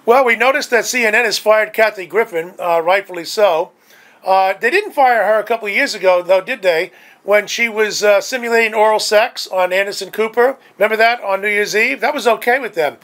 Well, we noticed that CNN has fired Kathy Griffin, rightfully so. They didn't fire her a couple of years ago, though, did they? When she was simulating oral sex on Anderson Cooper. Remember that on New Year's Eve? That was okay with them.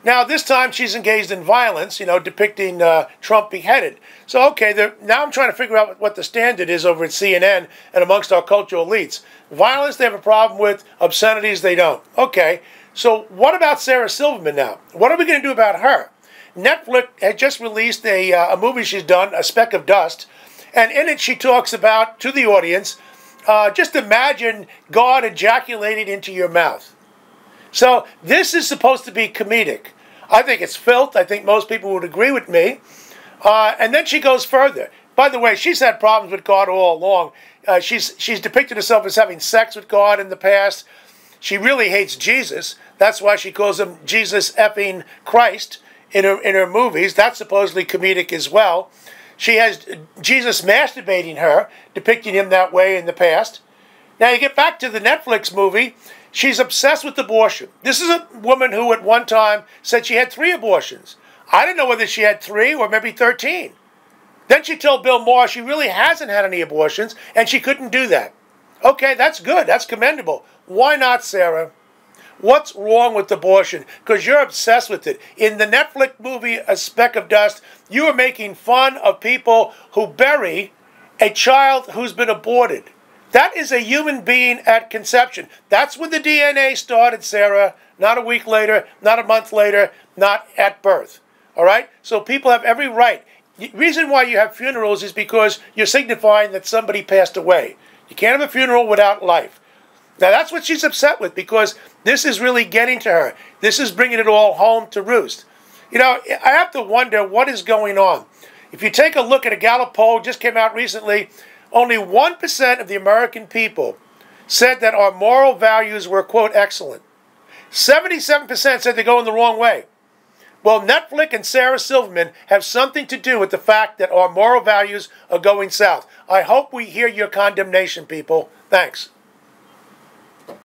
Now, this time she's engaged in violence, depicting Trump beheaded. So, okay, now I'm trying to figure out what the standard is over at CNN and amongst our cultural elites. Violence, they have a problem with. Obscenities, they don't. Okay, so what about Sarah Silverman now? What are we going to do about her? Netflix had just released a movie she's done, A Speck of Dust, and in it she talks about, to the audience, just imagine God ejaculating into your mouth. So this is supposed to be comedic. I think it's filth. I think most people would agree with me. And then she goes further. By the way, she's had problems with God all along. She's depicted herself as having sex with God in the past. She really hates Jesus. That's why she calls him Jesus effing Christ in her movies. That's supposedly comedic as well. She has Jesus masturbating her, depicting him that way in the past. Now you get back to the Netflix movie. She's obsessed with abortion. This is a woman who at one time said she had 3 abortions. I don't know whether she had 3 or maybe 13. Then she told Bill Maher she really hasn't had any abortions and she couldn't do that. Okay, that's good. That's commendable. Why not, Sarah? What's wrong with abortion? Because you're obsessed with it. In the Netflix movie, A Speck of Dust, you are making fun of people who bury a child who's been aborted. That is a human being at conception. That's when the DNA started, Sarah. Not a week later, not a month later, not at birth. All right? So people have every right. The reason why you have funerals is because you're signifying that somebody passed away. You can't have a funeral without life. Now, that's what she's upset with, because this is really getting to her. This is bringing it all home to roost. I have to wonder what is going on. If you take a look at a Gallup poll, just came out recently, only 1% of the American people said that our moral values were, quote, excellent. 77% said they're going the wrong way. Well, Netflix and Sarah Silverman have something to do with the fact that our moral values are going south. I hope we hear your condemnation, people. Thanks.